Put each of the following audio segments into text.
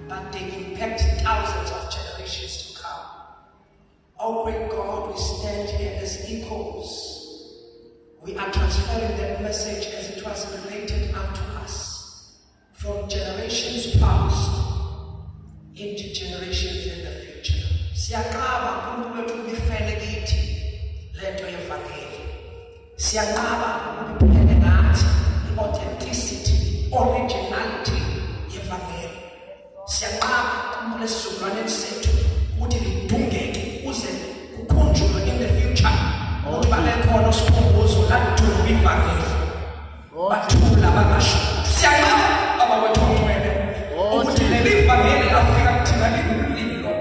but they impact thousands of generations to come. Oh great God, we stand here as echoes. We are transferring that message as it was related unto us from generations past into generations in the future. Siyaqaba uNkulunkulu ulifele kithi lento yevangeli. Siyaqaba ukuphele nathi i-authenticity, originality yevangeli. Siyaqaba uNkulunkulu esizukulwaneni sethu ukuthi lidungeke ukuze kukhunjulwe in the future ukuthi babekhona isikhumbuzo ladume ivangeli. Bathula bangasho. Siyaqaba abawethu ongcwele ukuthi leli vangeli lafika kuthina lingumlilo.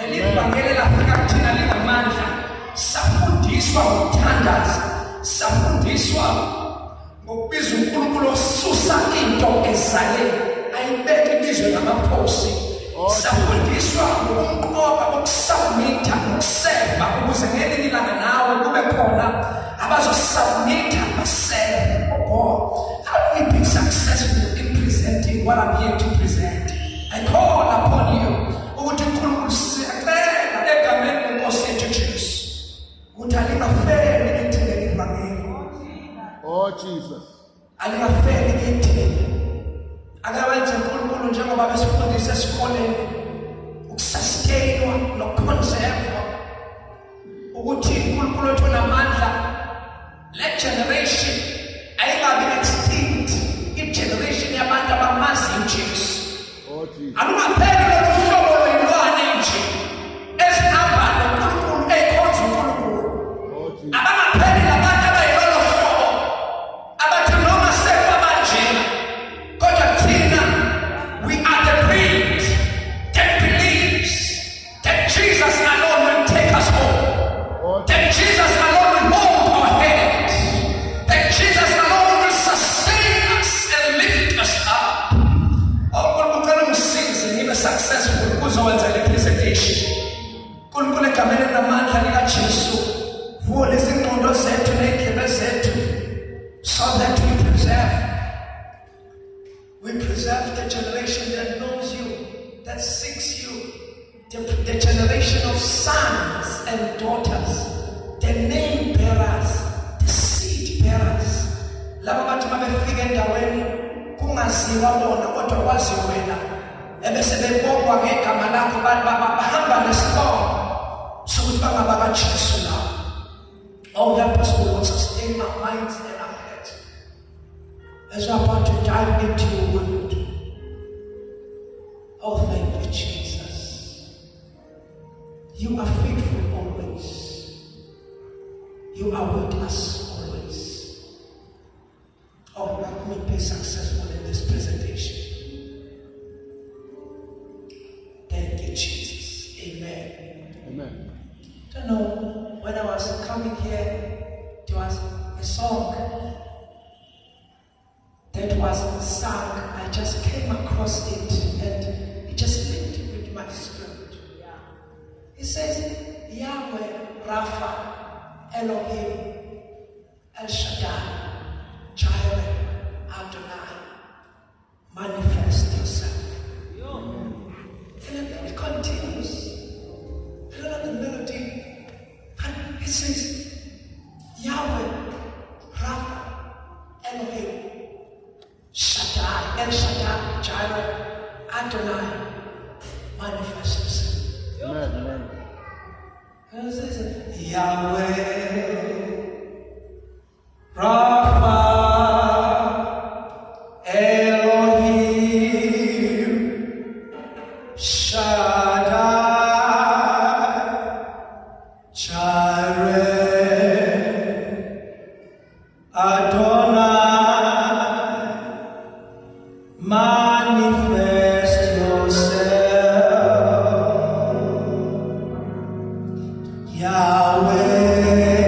Leli vangeli lafika kuthina lingamandla. Safundiswa ngokuthandaza, safundiswa ngokubiza uNkulunkulu osusa into ezaleni ayibeke ibizwe ngamaphosi. Safundiswa ngokumqoka bokusubmitha nokuseva ukuze ngelinye ilanga nawe kube khona abazosubmitha baseve. Oh God, how do we be successful in presenting what I'm here to present? I call upon you ukuthi uNkulunkulu siyacela egameni lenkosi yethu Jesu ukuthi alingafeli kithi leli vangeli. Oh Jesus. Alingafeli kithi. Akawenze uNkulunkulu njengoba besifundisa esikoleni ukusustainwa nokuconserva ukuthi uNkulunkulu wethu namandla. Let generation ayingabi extinct. I-generation yabantu abamazi uJesu. Oh Jesus. Alumapheli lokuhlobo lweyilwane nje ezihamba noNkulunkulu ekhonza uNkulunkulu. Oh Jesus. Abamapheli labantu abayilolo hlobo abathi noma sebabanjena kodwa thina we are the breed that believes that Jesus alone will take us home. That Jesus alone will hold our hands. That Jesus alone will sustain us and lift us up. Unkulunkulu ngisize ngibe successful kuzowenza le presentation. Unkulunkulu egameni namandla likaJesu vula izingqondo zethu nendlebe zethu so that we preserve the generation that knows you, that seeks you, the generation of sons and daughters, the name bearers, the seed bearers. Laba bantu babefika endaweni kungaziwa bona kodwa kwazi wena ebese bebongwa ngegama lakho bahamba nesibongo sokuthi bangabakaJesu lapho. Oh, help us to sustain our minds and our heads as we're about to dive into your word. Oh, thank you, Jesus. You are faithful always. You are with us always. Oh, let me be successful in this presentation. Thank you, Jesus. Amen. Amen. I don't know, when I was coming here, there was a song that was sung. I just came across it and it just linked with my spirit. It says, Yahweh, Rapha, Elohim, El Shaddai, Jireh, Adonai, manifest yourself. And then it continues. I don't know the melody, but it says, Yahweh, Rapha, Elohim, Shaddai, El Shaddai, Jireh, Adonai, manifest yourself. Amen. Amen. And it says, Yahweh, Rapha, Elohim, Shaddai, Jireh, Adonai, manifest yourself. Yahweh,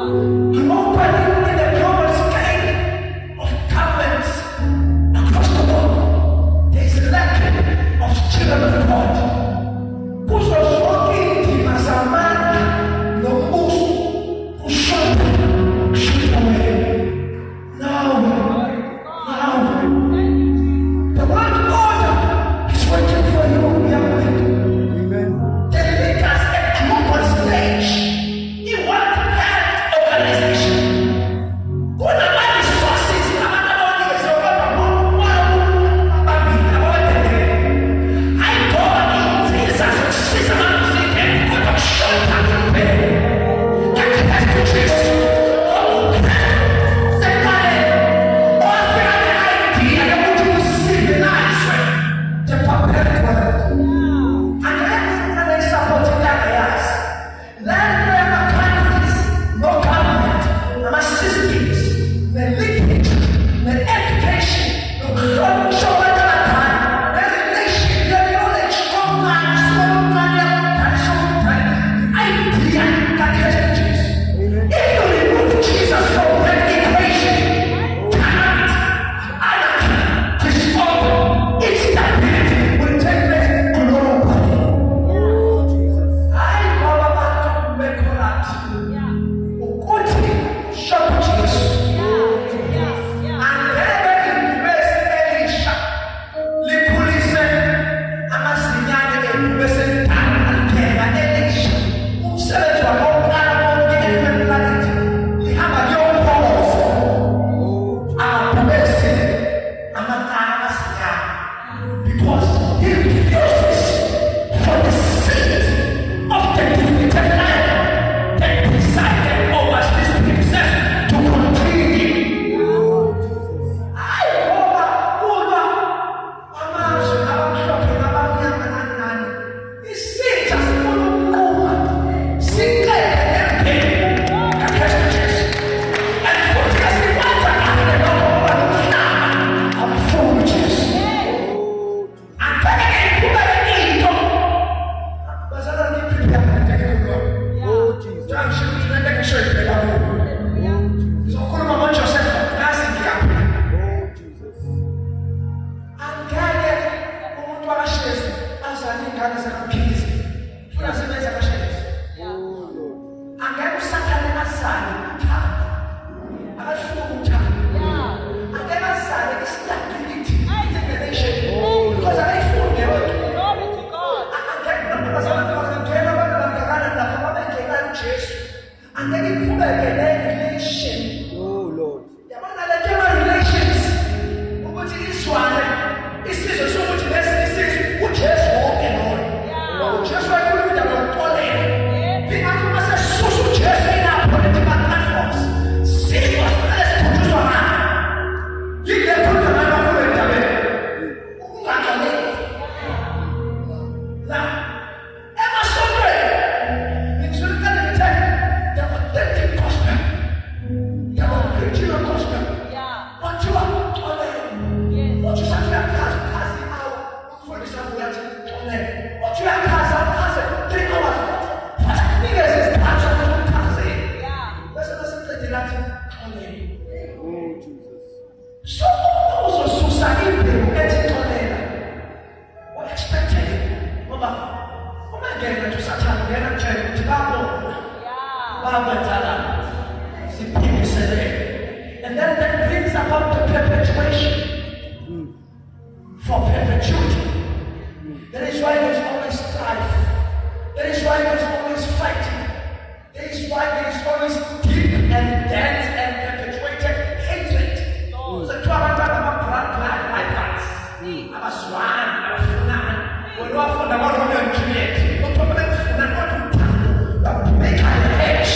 Globally, in the global scale of governments across the world, there is lack of children of God. Kuzo zonke indima zamandla nombuso kushoda wewe. Now, the world order is waiting for you, young man. They make us a global stage. You want health organization. Kuna mali resources abana bawanikezwe I go in Jesus siza muzike kushota mbele. And then that brings about the perpetuation for perpetuity. That is why there's always strife. That is why there's always fighting. That is why there is always deep and dense and perpetuated hatred. So to our blood rivals, our swan, our funan, when you are for the Romeo and Juliet, not to make funan, not to make an edge.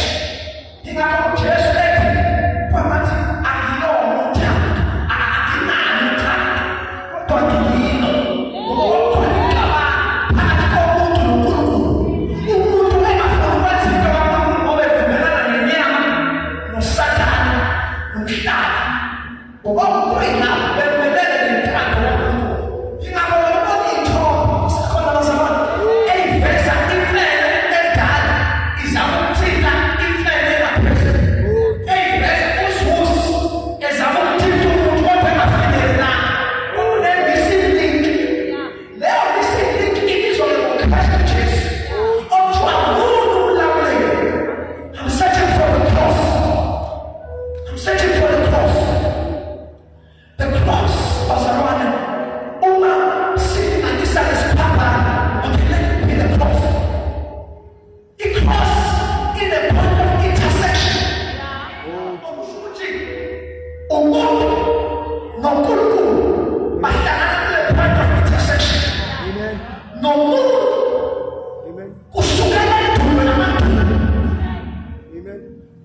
In our just letting, poverty and law, no doubt, and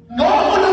Oh, no.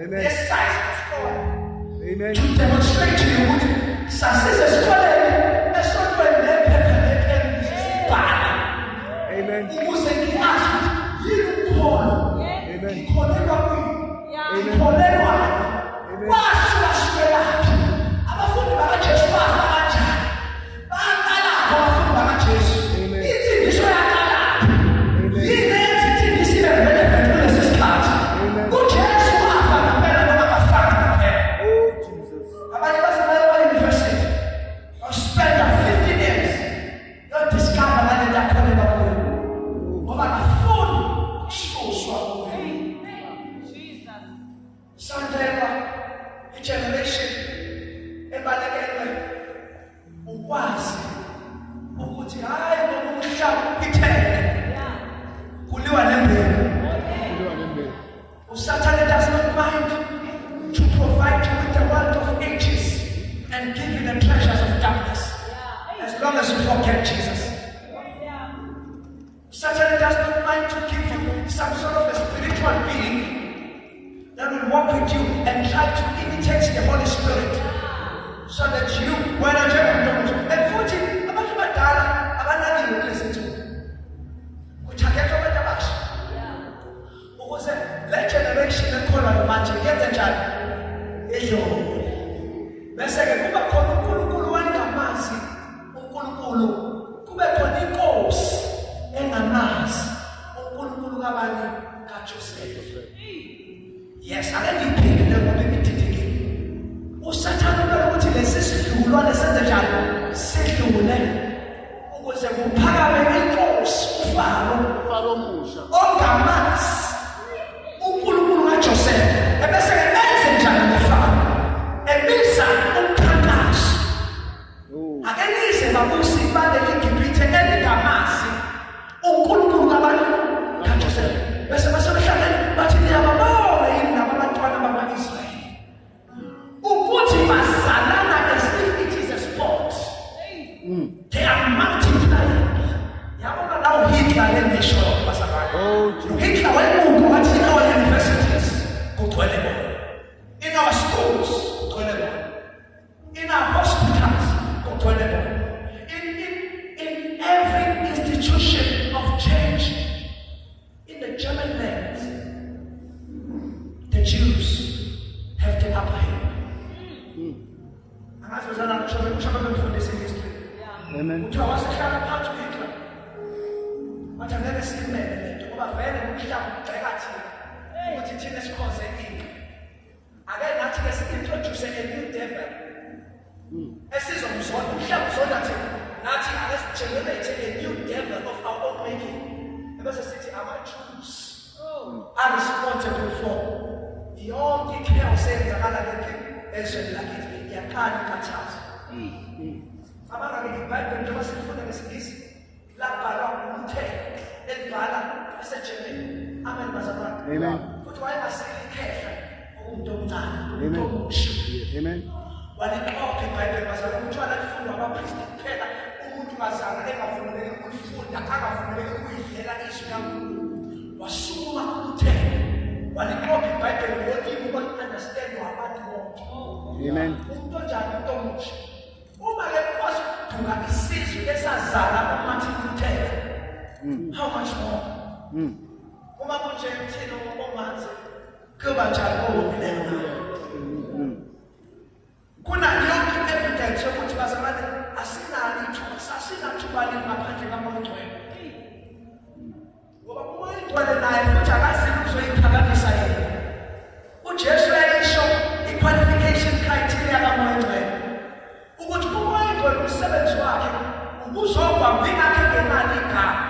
Amen. This size of God. Amen. To demonstrate to you what success is calling. That's not when they Amen. ukuze ngiyazi yini ukholo. Amen. Ngikholelwa kwini? Amen. Ngikholelwani? Amen. Wasuka-sukelaphi? Abafundi bakaJesu bafa kanjani? Baqalaphi abafundi bakaJesu? Amen. Insindiso yaqalaphi? Amen. Yini eyenza insindiso ibe relevant kulesi sikhathi? Amen. UJesu wafa ngempela noma kafangi ngempela? Oh, Jesus. Abanye basebaye e-university baspenda 15 years yodiscover ngale nto akholelwa kuyo ngoba kafuni ukususwa kuyo. Sondelwa i-generation ebalekelwe ukwazi ukuthi hayi noma umhlaba ithele kuliwa nembewu. Satan does not mind to provide you with the wealth of ages and give you the treasures of darkness as long as you forget Jesus. Satan does not mind to give you some sort of a spiritual being that will walk with you and try to imitate the Holy Spirit so that you, when I and 40, abantu badala abanakile kulezi nsuku kuthakethwa abantu abasha ukuze le generation ekholwayo manje yenze njani idlule bese-ke kuba khona uNkulunkulu wayengamazi uNkulunkulu, kube khona inkosi engamazi uNkulunkulu kabani kaJosefu. Yes, ake ngiphendule ngoba ngididekile. USathane ubeka ukuthi lesi sidlulwane senze njani sidlule ukuze kuphakame inkosi uFaro Musha. ongamazi uNkulunkulu kaJosefu ebese-ke enze njani ngoFaro ebiza umkhankaso. Ake nize babusi baleli Gibhithe elingamazi uNkulunkulu kabani kaJosefu bese basebehlangene bathi niyababona yini nabo abantwana bakwa-Israyeli ukuthi bazalana as if it is a sport. They are multiplying. Yabona nawo Hitler lengisho basabani. Hitler wayebuka wathi in our universities kugcwele bona, in our schools kugcwele bona, in our hospitals kugcwele bona, in every institution of change in the German land, the Jews have the upper hand. Angazi bazalana kusho bemfundisa history. Amen. Kuthiwa wasehlala phansi uHitler wathi angeke siyimele le nto ngoba vele umhlaba ugxeka thina ukuthi thina sikhoze inqa. Ake nathi-ke si-introduce a new devil esizomzonda umhlaba uzonda thina, nathi ake si-generate a new devil of our own making ebese sithi ama-Jews are responsible for yonke i-chaos eyenzakala ezweni lakithi yaqala ikhathaza. Abangake iBhayibheli njengoba silifunda ngesingisi labhalwa uLuthela elibhala eseGermany. Amen bazalwane. Amen. Futhi wayengaseli ikhehla umuntu omncane, umuntu Amen. omusha. Amen. Waliqopha iBhayibheli bazalwane ukuthi walifunda abapristi kuphela, umuntu kazana engavumeleki ukulifunda, angavumeleki ukuyidlela izwi kaNkulunkulu. Wasukuma uLuthela waliqopha iBhayibheli ngolimi olu-understandwa abantu bonke. Amen. Umuntu onjani umuntu omusha. Uma-ke kukwazi ukuduka isizwe esazala uMartin Luther, how much more? Uma kunje thina omanzi kuba njani owomileyo? Kuna yonke evidence yokuthi bazalwane asinalo ithuba, sasinathuba ngaphandle kaMoya Oyingcwele. Ngoba uMoya Oyingcwele naye futhi akazile ukuzoyiphakamisa yena. UJesu yayisho i-qualification criteria kaMoya Oyingcwele ukuthi uMoya Oyingcwele umsebenzi wakhe ukuzobamba ingakho ngemali igama.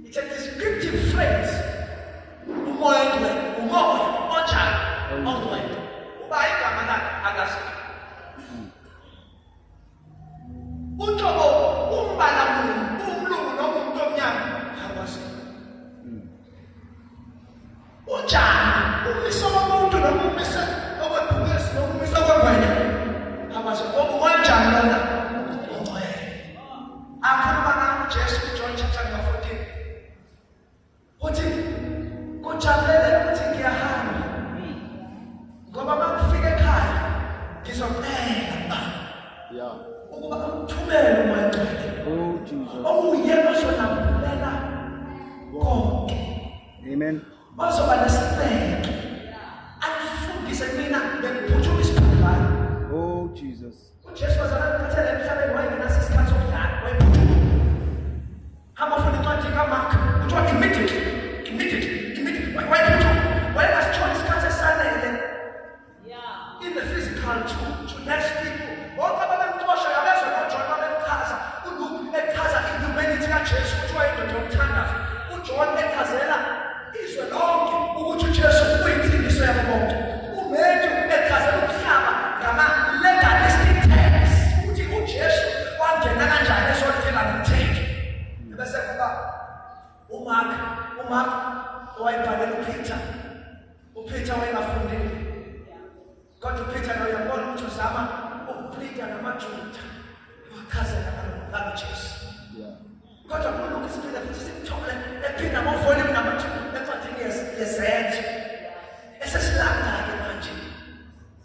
It's a descriptive phrase. Umoya Oyingcwele, umoya onjani ongcwele. Uba igama lakhe akazi. Ujobo umbala umlungu noma umuntu omnyama akwazi. Unjani umisa womuntu noma umisa okwebhubesi noma umisa okwegwenya akwazi. Onjani lona ongcwele. Akhuluma ngayo uJesu kuJohn chapter 14. Uthi kujabulele ukuthi ngiyahamba Amen. bazoba nesineke anifundise mina bengiphuthuma isiphambano. Oh, Jesus. uJesu wazalana ekhathele emhlabeni wayengenaso isikhathi sokudlala wayephuthuma. Hamba ufuna incwadi kaMark kuthiwa immediately wayephuthuma. Wayengasitholi isikhathi esanele in the physical to next people. Bonke ababemxosha yabezwa noJohn babemchaza uLuke echaza ihumanity kaJesu ukuthi wayindoda yomthandazo. uJohn echazela izwe lonke ukuthi uJesu uyinsindiso yabo bonke. uMatthew echazela umhlaba ngama-legalistic texts ukuthi uJesu wangena kanjani esontela nomthetho. Bese kuba uMark owayebhalela uPeter wayengafundile. Kodwa uPeter lo uyabona ukuthi uzama ukuplida namaJuda wakhazela ngaloJesu. Kodwa uLuke siphinda futhi simthole ephinda ngovolume number 2 encwadini yezenzo esesilanda-ke manje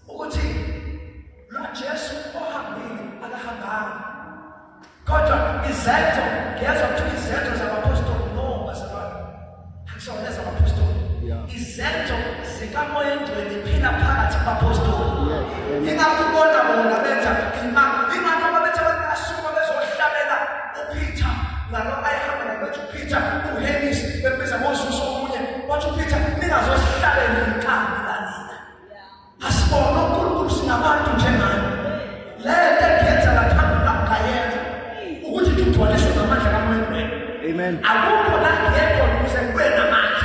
ukuthi lo Jesu ohambile akahambanga. Kodwa izenzo ngiyezwa kuthiwa izenzo zabapostoli bazalwane akusona ezabapostoli. Izenzo zikaMoya Engcwele phila phakathi kwabapostoli. Ingakubona bona benza ingakho babethe basukuma bezohlabela uPeter ngalo ayihamba nabethi uPeter uHemis bembiza ngozuso omunye wathi uPeter ningazohlabela inkani lanina. Asibona uNkulunkulu sinabantu njengani. Le nto eyenza lapha ngayenza ukuthi ngigcwaliswe ngamandla kaMoya Engcwele. Amen. Akukho la ngekho ukuze kube namandla.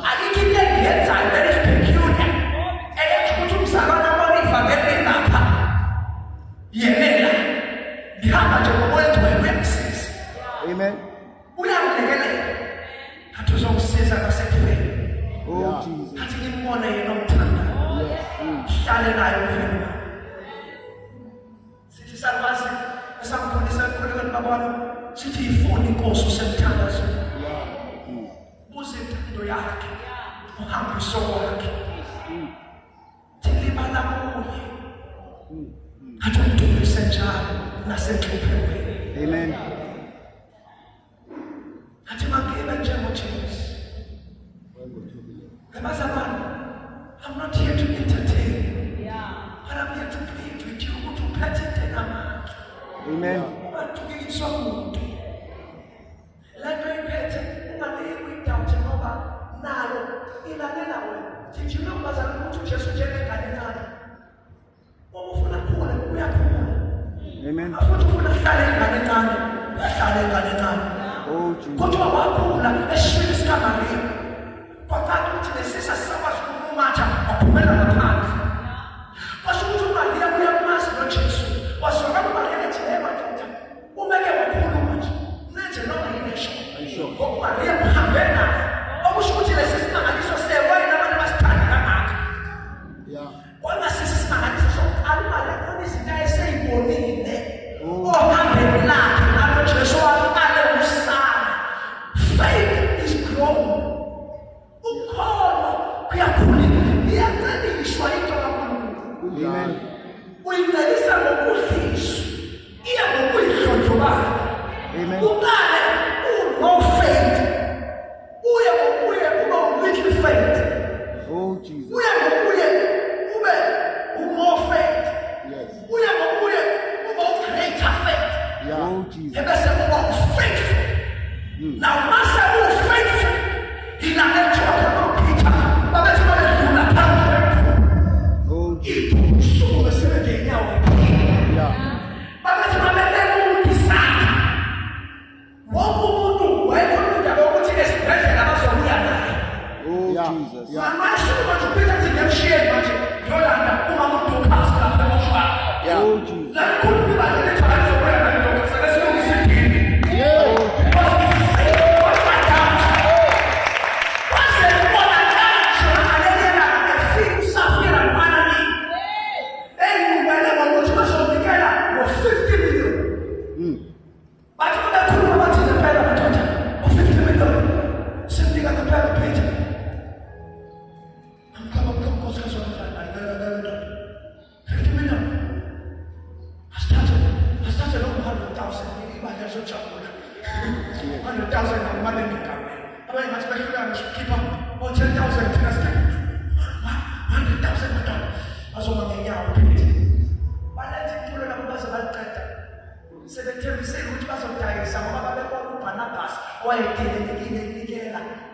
Ayikho into engiyenzayo that is peculiar. Eyenza ukuthi umzalwane wami ivangeli lapha yenela ngihamba nje ngoMoya Engcwele uyangisiza. Amen. Uyangilekelela athi uzongisiza nasekufeni. Oh, Jesus. Athi ngimbone yena omthanda hlale naye umfeni. Sithi salwazi esamkhulisa ekholweni babona sithi yifuni inkosi usemthandazo. Buze impilo yakhe uhambiso wakhe tilibala kuye athi umdumise njalo nasenhluphekweni. Amen. Athi magibe njengoJesu. Abazalwane, I'm not here to entertain, but I'm here to plead with you ukuthi uphethe into amandla. Amen. Ungathukiswa umuntu. Lento iphethe unganikwa idoubt ngoba nalo ilalela wena. Did you know bazalwane ukuthi uJesu njengengane encane? Uma ufuna kukhula uyakhula. Amen. Afuthi ufuna hlale ingane encane, uyahlala ingane encane. Oh, Jesus. Kodwa wakhula esiswini sikaMaria. Kwacaca ukuthi lesisa sisakwazi ukumumatha waphumela ngaphandle. Kwasho ukuthi uMaria uyamazi noJesu. Wazwakala uMaria ethi hey madoda umeke wakhuluma nje. Nenze noma yini esho. Ngoba uMaria uhambe naye. Okusho ukuthi lesi sinanganiso sewayini nabantu abasithanda kangaka. Kwangasisi sinanganiso sokuqala uMaria khona izinto ayeseyibonile. Ohambeni lakhe nalo Jesu waqale usana. Faith is growing. Ukholo kuyakhula. Iyacelishwa into kaNkulunkulu. Amen. Uyincelisa ngokudliswa. Iya ngokuyihlonjobala. Amen. Uqale no faith. Uye ngokuye ube little faith. Oh, Jesus. Uye ngokuye ube more faith. Yes. Uye ngokuye ube greater faith. Oh, Jesus. Ebese uba faithful. Now mase faithful. Inanethoka noPeter. Babethi babedlula phambili. Oh, Jesus. Usuku besebenze inyawo. Babethi babebeka umuntu isandla. Wonke umuntu wayekhona indaba yokuthi esibhedlela bazobuya naye. Oh, Jesus. Manje manje uPeter athi ngiyamshiyela manje. Yolanda uma umuntu ukhasa lapha emoshwara. Oh, Jesus. La khuluma ibandla lethwala zokuya naye ndoda sebesilungisa idini. Hasta abanye ngathi behluleka ngisho ukukhipha o-10,000 thina sikhipha 100,000 madala bazoma ngenyawo phethe baletha iculo labo baze baliqeda sebethembisile ukuthi bazodayisa ngoba babekona uBarnabas owayedelekile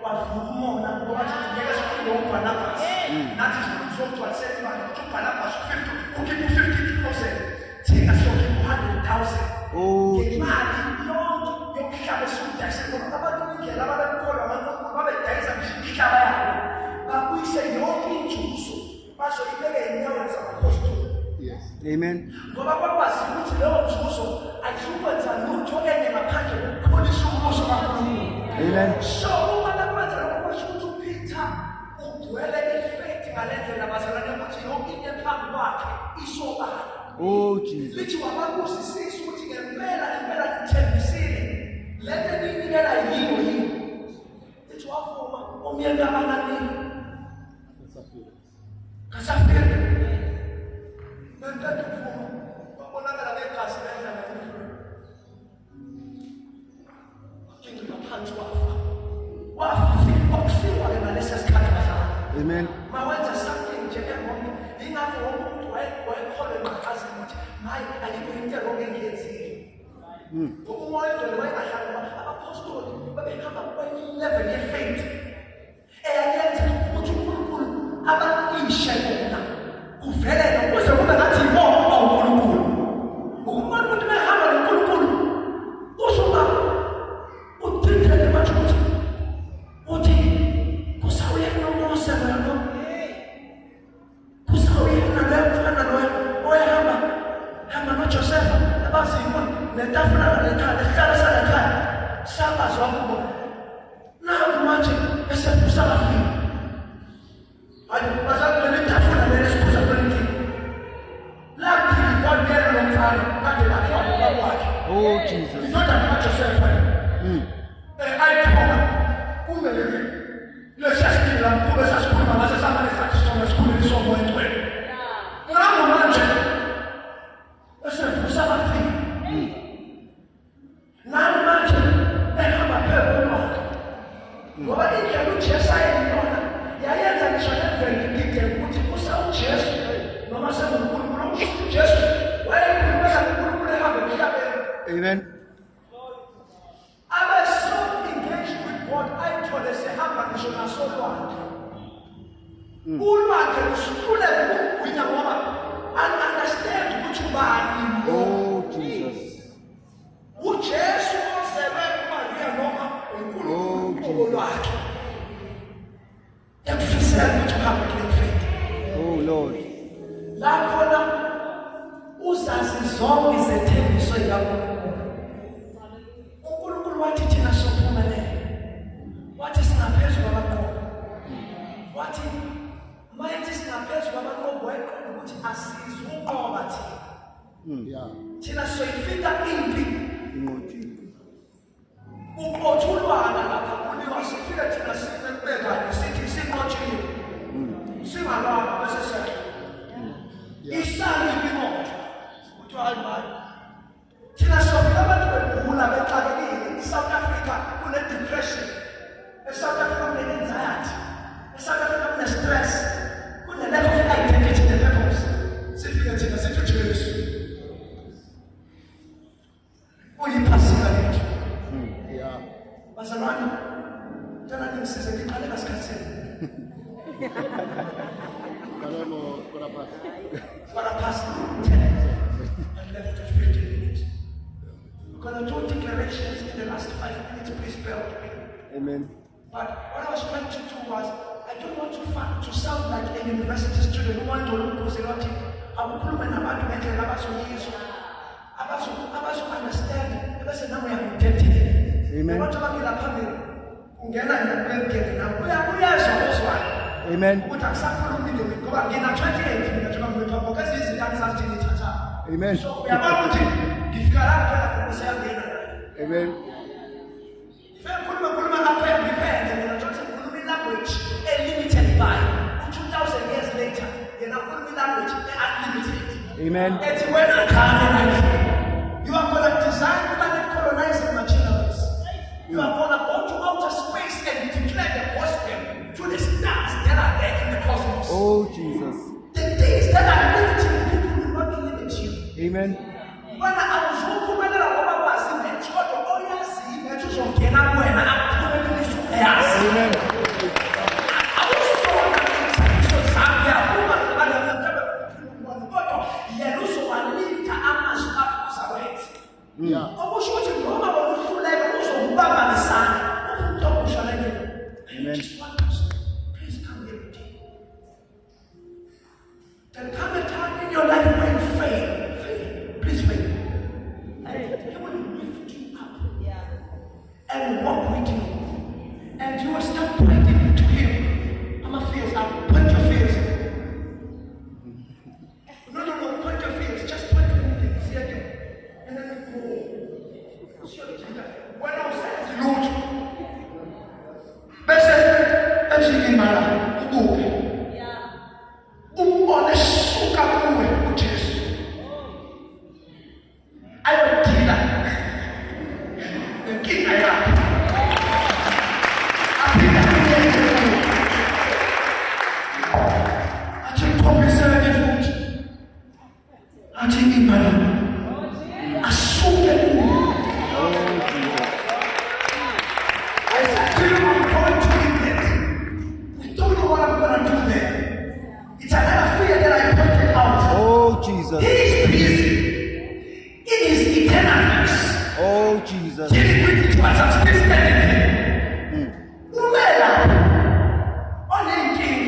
wavula umona ngoba bathi ngeke sikhule uBarnabas nathi sizogcwalisela imali ukuthi uBarnabas 50 ukhipha 50,000 thina sokhipha 100,000 imali yonke yokuhlaba esudayisa ngoba abantu indlela ababekholwa ngaNkulunkulu babedayisa imihlaba yabo babuyise yonke inzuzo bazoyibeka enyaweni zabapostoli. Yes. Amen. Ngoba bakwazi ukuthi leyo nzuzo ayizukwenza lutho enye ngaphandle kokukholisa ubuso kaNkulunkulu. Amen. So uma nakwenza lokho kusho ukuthi uPeter ugcwele ifaith ngalendlela bazalwane ukuthi yonke into ephambi kwakhe isobala. Oh Jesus. Lithi wababusisisa ukuthi ngempela ngithembisile lento eninikela yiyo. Lithi wavuma umyeni kaBanamini kasafika bengeke kuvuma babonakala begazi benza ngakho kinga phansi wafa ngalesi sikhathi bazalwane. Amen. Mawenza something nje engombe ingakho wonke umuntu wayekholwa eqhaqhaza ukuthi hayi ayikho into engiyenzile. Umoya wayehamba abapostoli babehamba kwenye level yefaith eyayenza ukuthi uNkulunkulu abaqishe bona kuvelele ukuze kube ngathi yibona uNkulunkulu. Ukubona ukuthi behamba noNkulunkulu usuka uthintele majukuthi uthi kusawuyena uMose lo kusawuyena lefana oyahamba noJoseph abazimo netafula lekhaya ehlala salekhaya sabazwa kubo naku manje esefusa bafika hayi bazakule netafula lesikuza kweliki lakhi kwakela lomfana kade lakho kwakhe. Oh Jesus. Izodwa noJoseph ayithola kumele lesiyasila kube sasikhuluma ngase samane sathi sona sikhuluma isomo engcwele ngakho manje esefusa bafika nami manje ehamba phezulu ngoba indlela uJesu ayeyona yayenza ngisho nemvelo ngide ukuthi uSawuJesu noma senguNkulunkulu uJesu wayekhuluma ngoNkulunkulu ehamba emhlabeni. Amen. I was so engaged with God, I told us to have a mission as well. Ulwandle lusikhule ngokugwinya ngoba understand ukuthi ubani. Oh Jesus. uJesu ozelwe kuMaria noma uNkulunkulu lwakhe yakufisela ukuthi uhambe kule faith. Oh Lord. Lakhona uzazi zonke izethembiso zikaNkulunkulu. uNkulunkulu wathi thina sophumelela, wathi singaphezulu kwamaqoqo, wathi mayithi singaphezulu kwamaqoqo wayeqonda ukuthi asizuqoba thina. Thina soyifika impi Inqothile. uqothulwana lapha kuliwa sifike thina sibekade sithi sinqotshiwe singalwana bese siya isali imoto kuthiwa hayi manje thina sofika abantu begula bexakekile. eSouth Africa kune-depression, eSouth Africa kune-anxiety, eSouth Africa kune-stress, kune-lack of identity and purpose. Sifike thina sithi uJesu uyiphasika lethu. Bazalwane, ngicela ningisize ngiqale ngasikhathini. For the past 10 and left 15 minutes. We're going to do declarations in the last 5 minutes. Please bear with me. Amen. But what I was trying to do was, I don't want to sound like a university student who want to look positive. I will put my number to enter abazo understand. Because now we have identity. Amen. What about the family? Ungena ngeke na uyazwa Amen. ukuthi akusakhulumile ngoba ngina 28 mina njengoba ngiphambo kazi izinto zathi ngithatha. Amen. So uyabona ukuthi ngifika la phela kusiyangena. Amen. Khuluma lapha ngiphethe mina ngizothi ngikhuluma language limited by 2000 years later yena ukhuluma language unlimited. Amen. Ethi wena khane you are going to design planet colonizing machineries. You are going to go to outer space and Amen. Bana awuzukuphumelela ngoba kwazi imethu kodwa oyazi imethu uzongena kuwena akuphumelelise uyazi. Amen. Awusona izinto zakho yakuba kodwa yena uzowalinda amazwi akho uzawenza. Okusho ukuthi noma bokuhluleka uzokubamba nesandla umuntu okusha lento. Amen. Please come here with me. There come a time in your life when you fail. Please fail. He will lift you up and walk with you. And you will start pointing to him. I'm a fears. I'll point your fears. No, point your fears. Just point to him. See again. And then go. When I was saying to Lord, Bese, Ejigimara, Ubuke. Umonesuka kuwe uJesu. Ayodila. Inkinga yakho. Aphinda kuye. Athi khombisele futhi. Athi imali. Asuke kuwe. I said to you, I'm going to eat it. I don't know what I'm going to do there. It's another fear that I pointed out. Oh, Jesus. He is busy in his eternalness. Oh, Jesus. Dealing with it was subsistent. Umela. Onenking.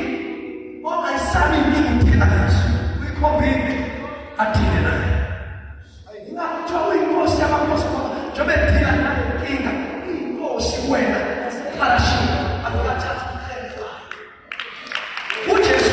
On my son in eternalness. We come in at dinner. Not showing most of our possible. Jobetina and King. He goes when Parashim. I've got that. Which is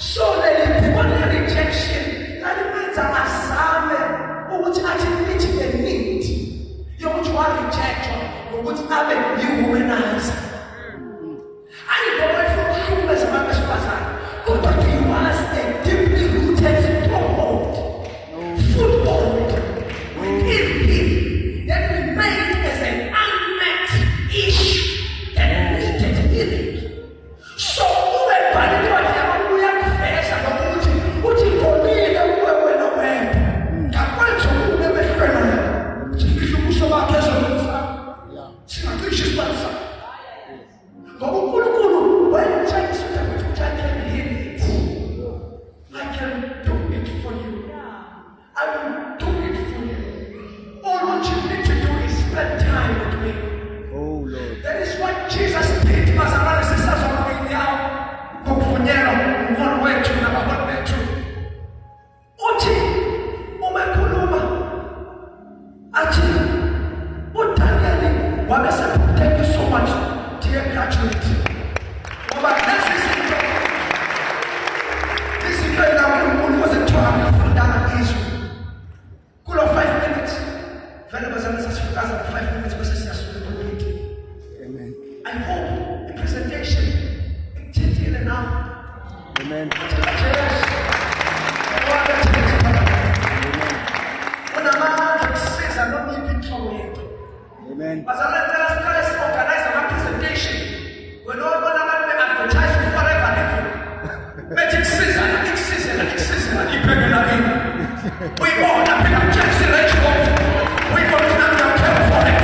So the rejection, that means azame ukuthi athi meet the need yokuthi wa-rejectwa ngokuthi abe yi-womanizer. Ayibona ukuhlukumeza abantu besifazane, kodwa he was a deeply rooted stronghold, foothold within him that remained as an unmet issue that needed healing. So ubebhaliwe ubuya kuveza nokuthi uthi ngonile uwe wena wena ngakwenza ukube behlwena sifihla ubuso bakhe ezolufa singacishe isibani sakhe ngoba uNkulunkulu wenza isitha ukuthi I can heal it, I can do it for you, I will do it for you. All what you need to do is spend time with me. Oh Lord. That is what Jesus did. Bazalwane sisazona nyawo ngokuvunyelwa umholo wethu nabaholi bethu. Uthi umekhuluma athi uDaniel thank you so much dear graduate. Ngoba this is very uNkulunkulu wazithola ngifundana izwi. Kulo 5 minutes. Vele bazalwane sasifikaza 5 minutes bese siyasuka kuleli. Amen. I hope the presentation is enough. Amen. Amen. As let's organize our presentation. We're not going to advertise forever living. Magic season, we all have been Jackson we go to the camp for it.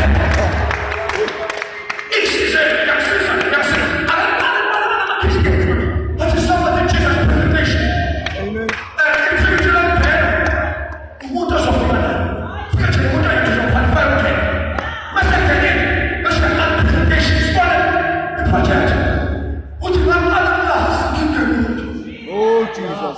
That is somebody Jesus presentation. Amen. Oh Jesus.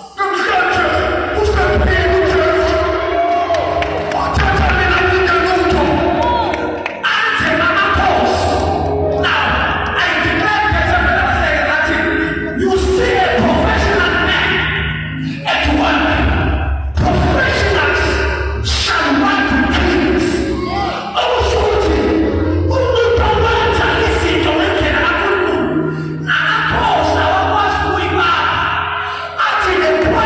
The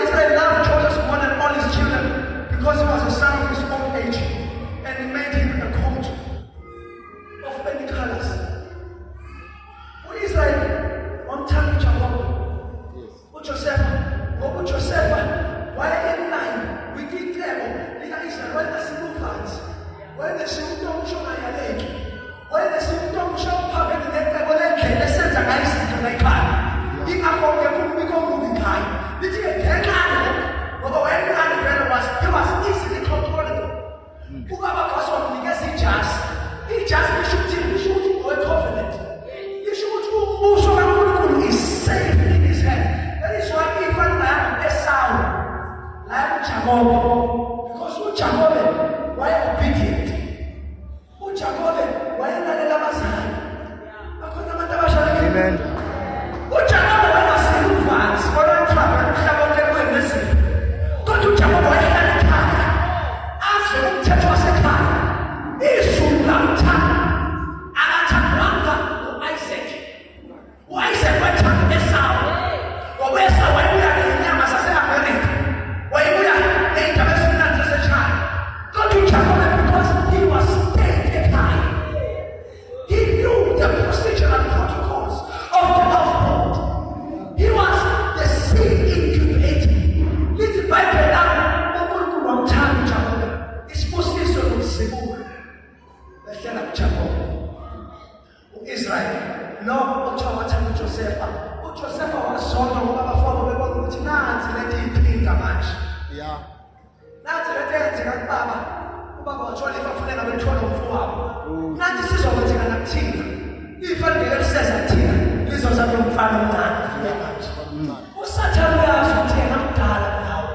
Israel loved Joseph more than all his children because he was a son of his old age, and he made him a coat of many colors. Israel, one time Jacob, uJoseph, Joseph, while in line with the devil, Israel, when the civil funds, when the civil don't show my leg, when the civil don't show public, the devil, they send a guy to the car. He got home, they couldn't become moving high. Did you get that? But when he was easily controllable. Whoever was on the guess he just should go a covenant. Who is safe in his hand. That is why even Esau, like Jacob, because who Jacob, why obedient? Who Jacob, why not the Lamazan? Amen. Who Jacob, why not the fans? Or not travel, Jacob, they were missing. Go to Jacob, why not the car? After the church was a car, is so long time. Why is it what time is out? Or where's the way we are in Yamasa America? Why we are in the Western as a child? Go to Jacob because he was dead high. He knew the procedure and protocols of the household. He was the seed incubator. Little by now, one time Jacob. It's mostly so of Cebu. Let's get up Jacob. Israel. No, uthola uJoseph. uJoseph wasonda ngoba abafana bebona ukuthi nansi lento iphinda manje. Yeah. Nansi lento eyenzeka kubaba. Ubaba wathola ifa kufanele bethola umfowabo. Nansi sizokwenzeka nakuthina. Ifa ngeke liseza thina. Lizoza nomfana omncane manje. Usathane uyazi ukuthi yena mdala nawe.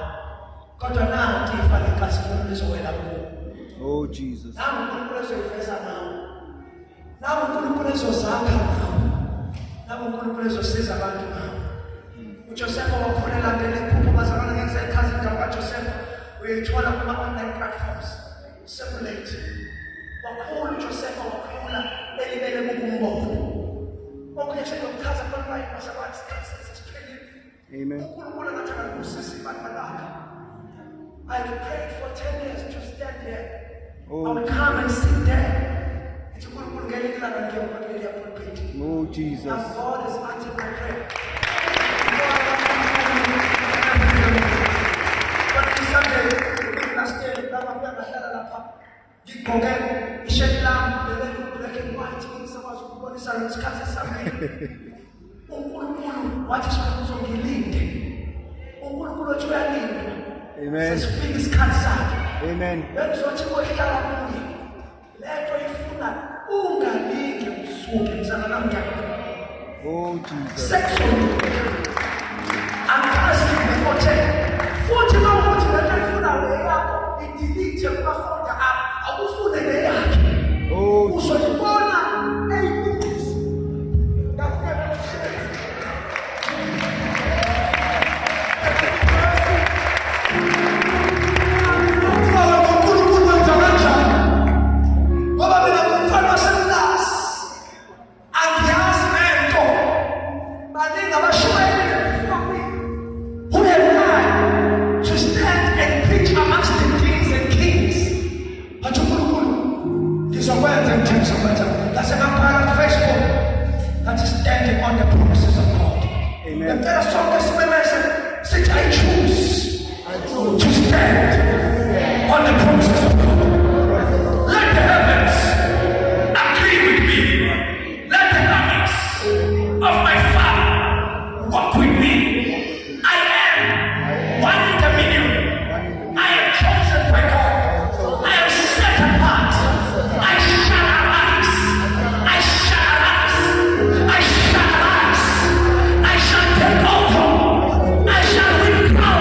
Kodwa nanti ifa lenkasimulo lizowela kuwo. Oh Jesus. Nawe uNkulunkulu ezoyifeza nawe. Nawe uNkulunkulu ezozakha nawe. Nawe uNkulunkulu ezosiza abantu nawe. uJoseph wakholela ngale phupho bazalwana ngesikhathi indaba kaJoseph uyithola kuma online platforms. Circulate. Wakhula uJoseph wakhula elibele kumbono. Okunye sekuchaza online basabathi sesiphilile. Amen. uNkulunkulu ngathanda ukusisi bakhe. I've prayed for 10 years to stand here. I will come and sit there. Oh Jesus. And God is answering my prayer. But this Sunday, last day, Amen. Amen. Oh Jesus. Sexually. I'm asking before 10. 40 now, 40 na telefona yako idelete kwa phone app. Akufuna ile yake. Oh. Usoibona 8 minutes. Ngafika on the promises of God. Amen. And there are some customers say, I choose to stand on the promises of God. Let the heavens agree with me. Let the armies of my Father walk with me. I am one in the million. I am chosen by God. I am set apart. I shall arise. I shall arise. I shall arise. I shall take over. I shall win power.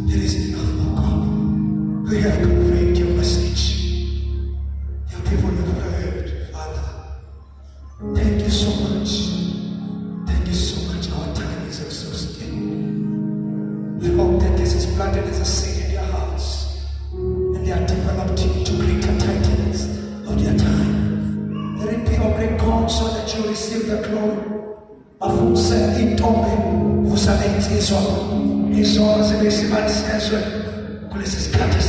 It is enough, oh God. We have conveyed your message. Your people have heard, Father. Thank you so much. Thank you so much. Our time is exhausted. We hope that this is planted as a seed in their hearts, and they are developed into greater titans of their time. Let it be, O great God, so that you receive the glory. Bafuse intombe vusa insizwa izo zibesibanisezwe kulesi sikhathi